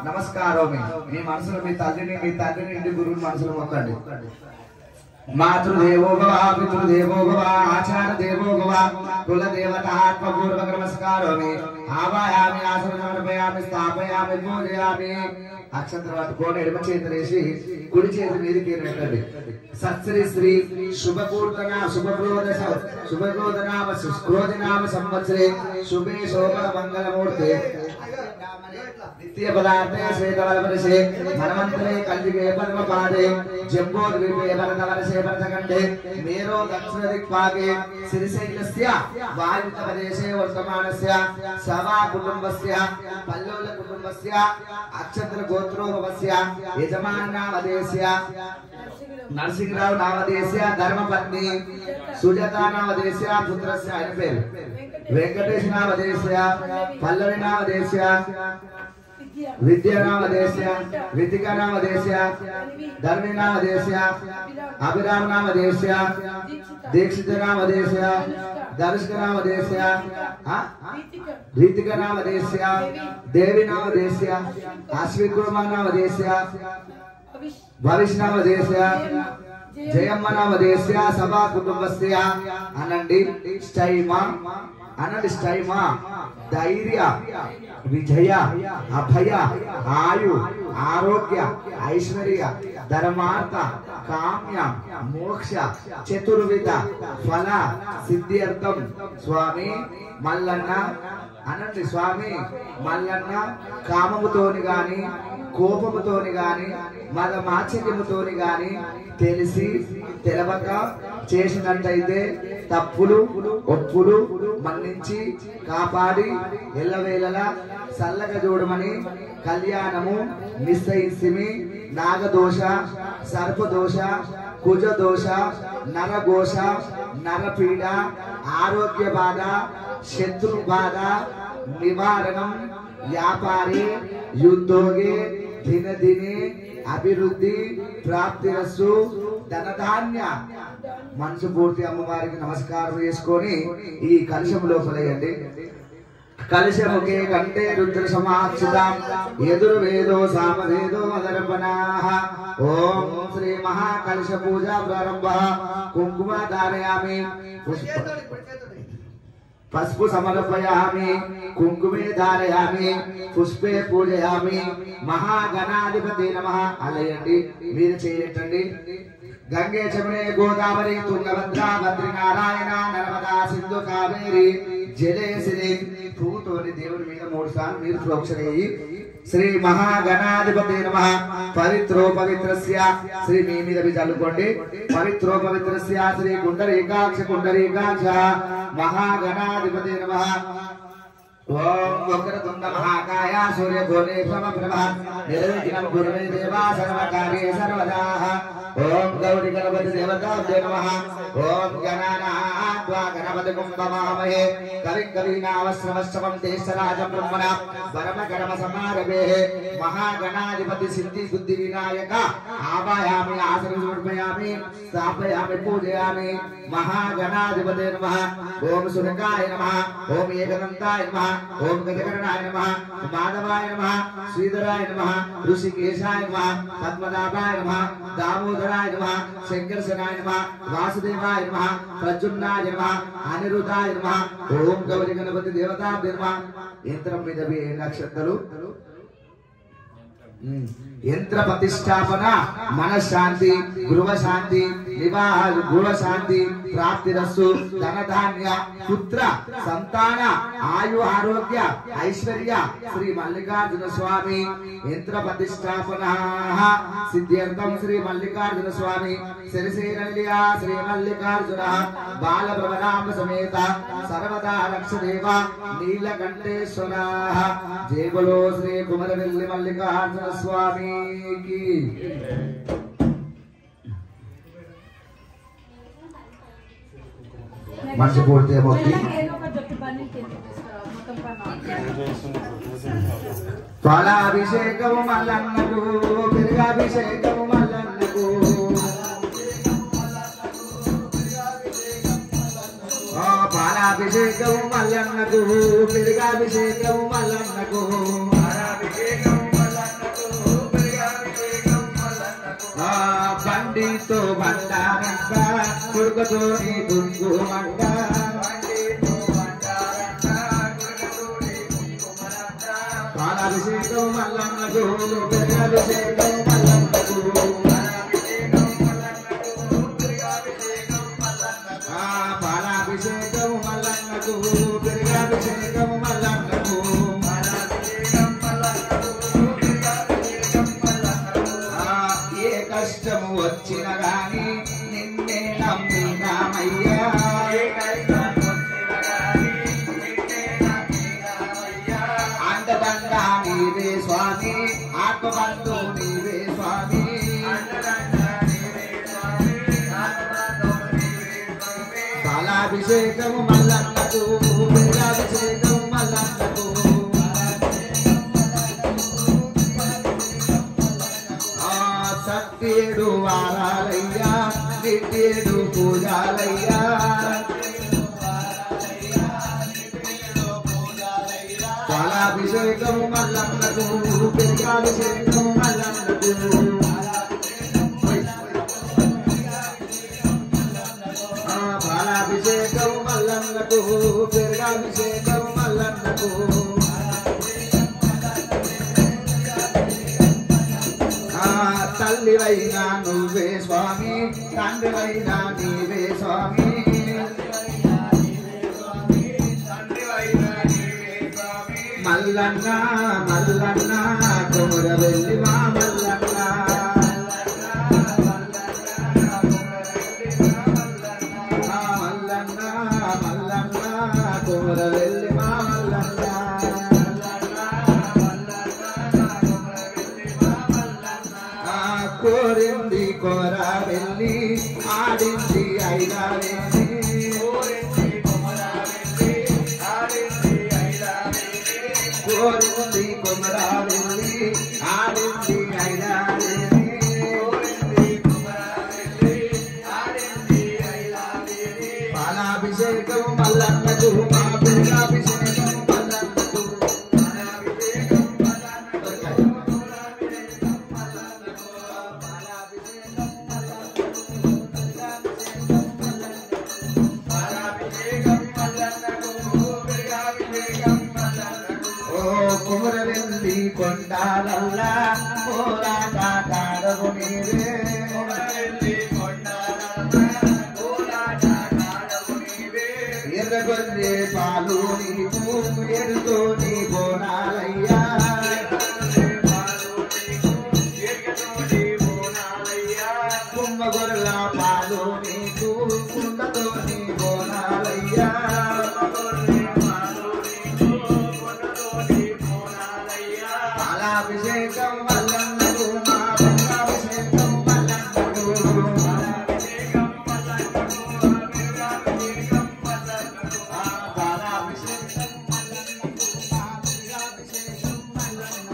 నమస్కారం మీ మనసులో మీ తండ్రిని ఇంటి గురువుని మనసులో మొక్కండి. మాతృదేవో భవ పితృదేవో భవ ఆచార్య దేవో భవ కుల దేవతాత్మపూర్వక నమస్కారోమి ఆవాయామి ఆసనమర్పయామి స్థాపయామి పూజయామి. అక్షంతరం పట్టుకొని ఎడమ చేతులేసి కుడి చేతి మీదకి పెట్టండి. సత్శ్రీ శ్రీ శుభక్రోధనామ సంవత్సరే శుభే శోభన మంగళమూర్తే నిత్య పదార్థే శ్వేతవరపరిషే హనుమంతరే కలిగే పద్మపాదే జంబోద్వీపే భరతవర్షే భరతఖండే మేరో దక్షిణ దిక్పాగే శ్రీశైలస్య వాయుతపదేశే వర్తమానస్య సవా కుటుంబస్య పల్లోల కుటుంబస్య అక్షత్ర గోత్రోభవస్య యజమానామదేశయ నరసింహరావు నామదేశయ ధర్మపత్ని సుజాత నామదేశయ పుత్రస్య ఆయన పేరు వెంకటేశ నామదేశయ పల్లవి నామదేశయ విద్యానామదేశయ వితికా నామదేశయ ధర్మి నామదేశయ అభిరామ నామదేశయ దీక్షిత నామదేశయ దర్శక నామదేశయ రీతిక నామదేశయ దేవి నామదేశయ అశ్వికుర్మ నామదేశయ భవిష్య నామదేశయ జయమ్మ నామదేశయ సభా కుటుంబస్య అనండి స్టైమా అనండి స్టైమా ధైర్య విజయ అభయ ఆయు ఆరోగ్య ఐశ్వర్య ధర్మార్థ కామ్య మోక్ష చతుర్విధ ఫల సిద్ధ్యర్థం స్వామి మల్లన్న అనండి స్వామి మల్లన్న కామముతోని గాని కోపముతోని గాని మద మాచర్యముతోని గాని తెలిసి తెలవక చేసినట్టయితే తప్పులు ఒప్పులు మన్నించి కాపాడి ఎల్లవేళలా చల్లగా చూడమని కళ్యాణము నిశ్చయిసిమి. నాగదోష సర్పదోష కుజదోష నరఘోష నరపీడ ఆరోగ్య బాధ శత్రు బాధ నివారణం వ్యాపారి యుద్ధోగే దినదినే అభివృద్ధి ప్రాప్తిరస్సు ధనధాన్య. మనసు పూర్తి అమ్మవారికి నమస్కారం చేసుకొని ఈ కలశం లోపలేయండి. కలశముఖే కంటే రుద్ర సమాక్షితాం యదుర్వేదో సామవేదో అదర్పణాః. ఓం శ్రీ మహాకలశ పూజా ప్రారంభః. కుంకుమ ధారయామి పసుపు సమర్పయామి కుంకుమే ధారయామి పుష్పే పూజయామి. మహాగణాధిపతి నమః అలయండి మీరు చేయటండి. గంగే చమునే గోదావరి తుంగభద్రా భద్రి నారాయణ నర్మదా సింధు కావేరి జలేసిరి. పూతోని దేవుని మీద 3 సార్లు మీరు ప్రోక్షణ చేయి. శ్రీ మహాగణాధిపతి నమః. పవిత్రో పవిత్రస్య శ్రీ మీ మీద చల్లుకోండి. పవిత్రో పవిత్రస్య శ్రీ కుండరీకాక్ష మహాగణాధిపతి నమః. ఓం వక్రతుండ మహాకాయ సూర్యకోటి సమప్రభ నిర్విఘ్నం కురు మే దేవా సర్వకార్యే సర్వదా. ఓం గౌరీ గణపతి దేవతాభ్యో నమః. ఓం గణానాత్వా గణపతి కుంభమామహే కవిం కవీనావస్రవశ్రవం దేశరాజం బ్రహ్మణ పరమ కర్మ సమారభే. మహాగణాధిపతి సిద్ధి బుద్ధి వినాయక ఆవాయామి ఆసనం సమర్పయామి స్థాపయామి పూజయామి. మహాగణాధిపతి నమః. ఓం సురకాయ నమః. ఓం ఏకదంతాయ నమః. ఓం గజకర్ణాయ నమః. మాధవాయ నమః. శ్రీధరాయ నమః. ఋషికేశాయ నమః. పద్మనాభాయ నమః. దామోదరాయ నమః. శంకర్షణాయ నమః. వాసుదేవాయ నమః. ప్రద్యుమ్నాయ నమః. అనిరుద్ధాయ నమః. ఓం గౌరీ గణపతి దేవతాభ్యో నమః. యంత్రం మీద నక్షత్రాలు యంత్ర ప్రతిష్టాపన మనశ్శాంతి గృహశాంతి వివాహ గృహశాంతి ప్రాప్తిరస్సు ధనధాన్య పుత్ర సంతాన ఆయు ఆరోగ్య ఐశ్వర్య శ్రీ మల్లికార్జున స్వామి యంత్ర ప్రతిష్టాపన సిద్ధ్యర్థం శ్రీ మల్లికార్జున స్వామి శిరసేనల్య శ్రీ మల్లికార్జున బాలభ్రమరామ సమేత సర్వదా రక్షదేవ నీలకంఠేశ్వర. జయ బలో శ్రీ కుమరవెల్లి మల్లికార్జున స్వామికి. మనసు పూర్తి మొక్కి పాలాభిషేకము మల్లన్నకు పెరుగాభిషేకము మల్లన్నకు పాలాభిషేకము మల్లన్నకు పెరుగాభిషేకము మల్లన్నకు బండారంట కుడుకతోని కుంకుమంట పాలాభిషేకం మల్లన్నకు పెరుగభిషేకం మల్లన్నకు పాలాభిషేకం మల్లన్నకు పెరుగభిషేకం మల్లన్నకు ఏ కష్టము వచ్చిన గాని నిన్నే నమ్మినామయ్యా అండదండ నీవే స్వామి ఆత్మబంధు నీవే స్వామి పాలాభిషేకము మల్లన్నకు పెరుగభిషేకం మల్లన్నకు సత్యేడు వారాలయ్యా నిత్యేడు పూజాలయ్యా పాలాభిషేకము మల్లన్నకు పెరుగభిషేకము మల్లన్నకు పాలాభిషేకము మల్లన్నకు పెరుగభిషేకము మల్లన్నకు తల్లివైనా నువ్వే స్వామి తండ్రివైనా నీవే స్వామి మల్లన్న మల్లన్న కొమరవెల్లి మా మల్లన్న మల్లన్న మల్లన్న కొమరవెల్లి మా మల్లన్న కోరింది కొమరవెల్లి ఆడింది ఐదావేలి కోరింది కొమరవెల్లి ఆడింది ఐదావేలి పాలాభిషేకం మల్లన్నకు మా పెరుగభిషేకం మల్లన్నకు కుమరవెల్లి కొండాలల్లా పోరాటాడవు నీవే ఎర్రగొర్రె పాలు నీవు ఎరుతో నీ బోనాలయ్యా కుమ్మగొర్రెల పాలు నీకు కుండతో నీ బోనాలయ్యా పాలాభిషేకం మల్లన్నకు మా పెరుగభిషేకం మల్లన్నకు పాలాభిషేకం మల్లన్నకు మా పెరుగభిషేకం మల్లన్నకు